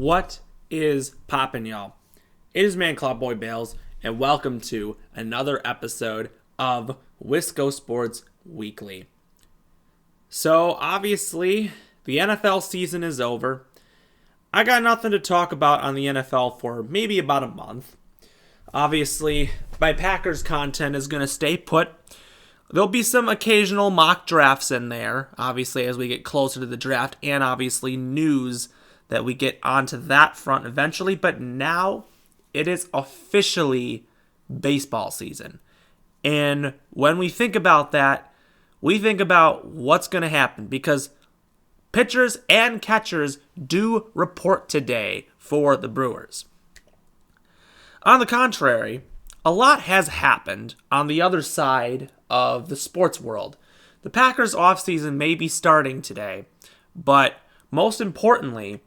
What is poppin', y'all? It is Man Club Boy Bales, and welcome to another episode of Wisco Sports Weekly. So, obviously, the NFL season is over. I got nothing to talk about on the NFL for maybe about a month. Obviously, my Packers content is going to stay put. There'll be some occasional mock drafts in there, obviously, as we get closer to the draft, and obviously news that we get onto that front eventually. But now it is officially baseball season. And when we think about that, we think about what's going to happen because pitchers and catchers do report today for the Brewers. On the contrary, a lot has happened on the other side of the sports world. The Packers offseason may be starting today, but most importantly,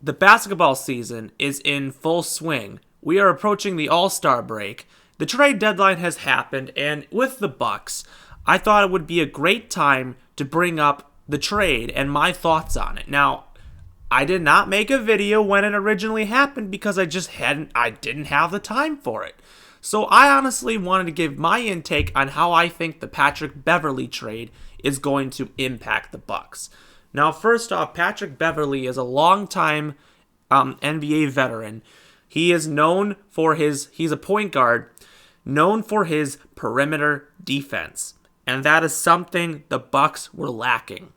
the basketball season is in full swing. We are approaching the All-Star break. The trade deadline has happened, and with the Bucks, I thought it would be a great time to bring up the trade and my thoughts on it. Now, I did not make a video when it originally happened because I didn't have the time for it. So I honestly wanted to give my intake on how I think the Patrick Beverley trade is going to impact the Bucks. Now, first off, Patrick Beverley is a longtime NBA veteran. He is known for he's a point guard, known for his perimeter defense. And that is something the Bucks were lacking.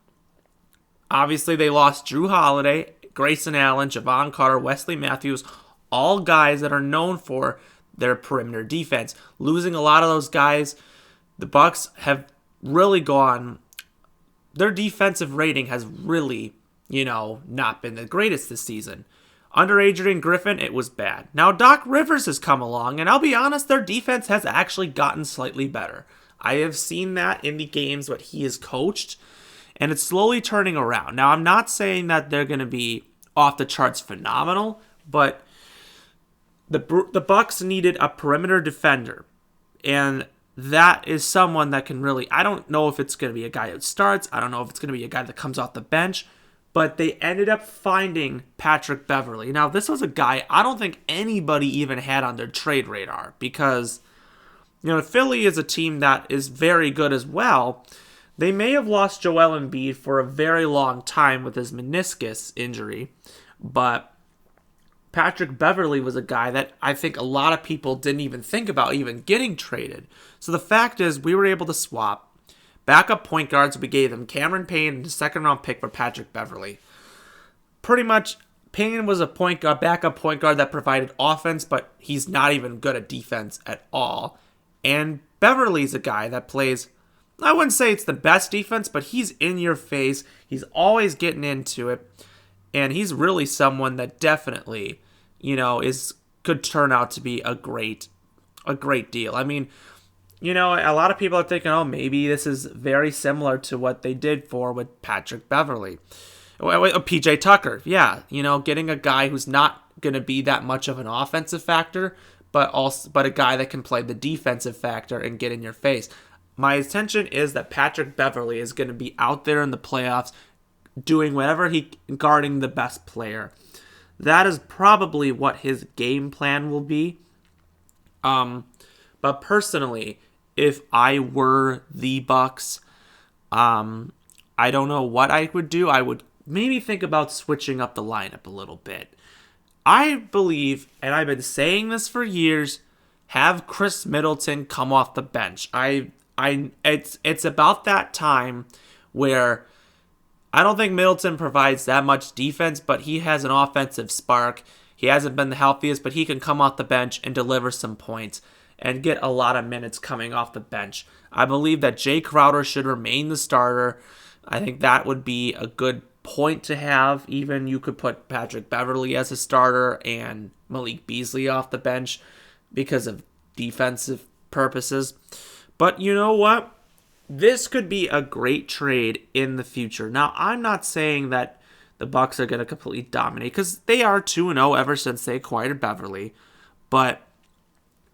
Obviously, they lost Drew Holiday, Grayson Allen, Javon Carter, Wesley Matthews, all guys that are known for their perimeter defense. Losing a lot of those guys, the Bucks have really gone. Their defensive rating has really, not been the greatest this season. Under Adrian Griffin, it was bad. Now Doc Rivers has come along, and I'll be honest, their defense has actually gotten slightly better. I have seen that in the games that he has coached, and it's slowly turning around. Now, I'm not saying that they're going to be off the charts phenomenal, but the Bucks needed a perimeter defender, and that is someone that can really, I don't know if it's going to be a guy who starts, I don't know if it's going to be a guy that comes off the bench, but they ended up finding Patrick Beverley. Now, this was a guy I don't think anybody even had on their trade radar because, Philly is a team that is very good as well. They may have lost Joel Embiid for a very long time with his meniscus injury, but Patrick Beverley was a guy that I think a lot of people didn't even think about even getting traded. So the fact is, we were able to swap backup point guards. We gave them Cameron Payne and a second-round pick for Patrick Beverley. Pretty much, Payne was a backup point guard that provided offense, but he's not even good at defense at all. And Beverley's a guy that plays, I wouldn't say it's the best defense, but he's in your face. He's always getting into it. And he's really someone that definitely, could turn out to be a great deal. I mean, a lot of people are thinking, maybe this is very similar to what they did with Patrick Beverley. PJ Tucker, yeah, getting a guy who's not going to be that much of an offensive factor, but a guy that can play the defensive factor and get in your face. My intention is that Patrick Beverley is going to be out there in the playoffs doing whatever guarding the best player. That is probably what his game plan will be. But personally, if I were the Bucks, I don't know what I would do. I would maybe think about switching up the lineup a little bit. I believe, and I've been saying this for years, have Chris Middleton come off the bench. It's about that time where I don't think Middleton provides that much defense, but he has an offensive spark. He hasn't been the healthiest, but he can come off the bench and deliver some points and get a lot of minutes coming off the bench. I believe that Jay Crowder should remain the starter. I think that would be a good point to have. Even you could put Patrick Beverley as a starter and Malik Beasley off the bench because of defensive purposes. But you know what? This could be a great trade in the future. Now, I'm not saying that the Bucks are going to completely dominate because they are 2-0 ever since they acquired Beverley. But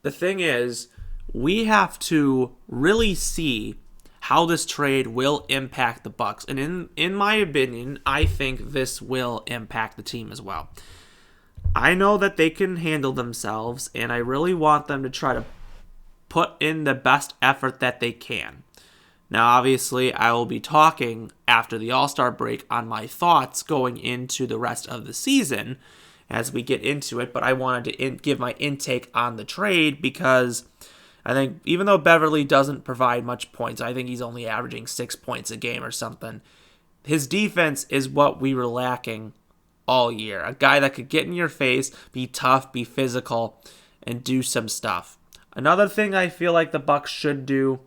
the thing is, we have to really see how this trade will impact the Bucks. And in my opinion, I think this will impact the team as well. I know that they can handle themselves, and I really want them to try to put in the best effort that they can. Now, obviously, I will be talking after the All-Star break on my thoughts going into the rest of the season as we get into it, but I wanted to give my intake on the trade because I think even though Beverley doesn't provide much points, I think he's only averaging 6 points a game or something, his defense is what we were lacking all year. A guy that could get in your face, be tough, be physical, and do some stuff. Another thing I feel like the Bucks should do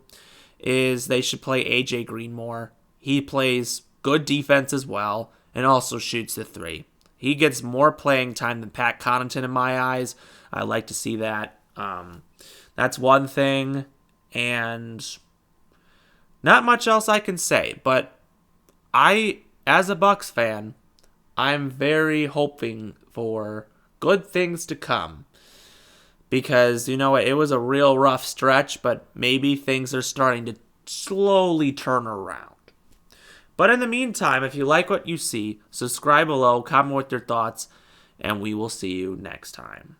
is they should play AJ Green more. He plays good defense as well and also shoots the three. He gets more playing time than Pat Connaughton in my eyes. I like to see that. That's one thing, and not much else I can say. But as a Bucks fan, I'm very hoping for good things to come. Because, it was a real rough stretch, but maybe things are starting to slowly turn around. But in the meantime, if you like what you see, subscribe below, comment with your thoughts, and we will see you next time.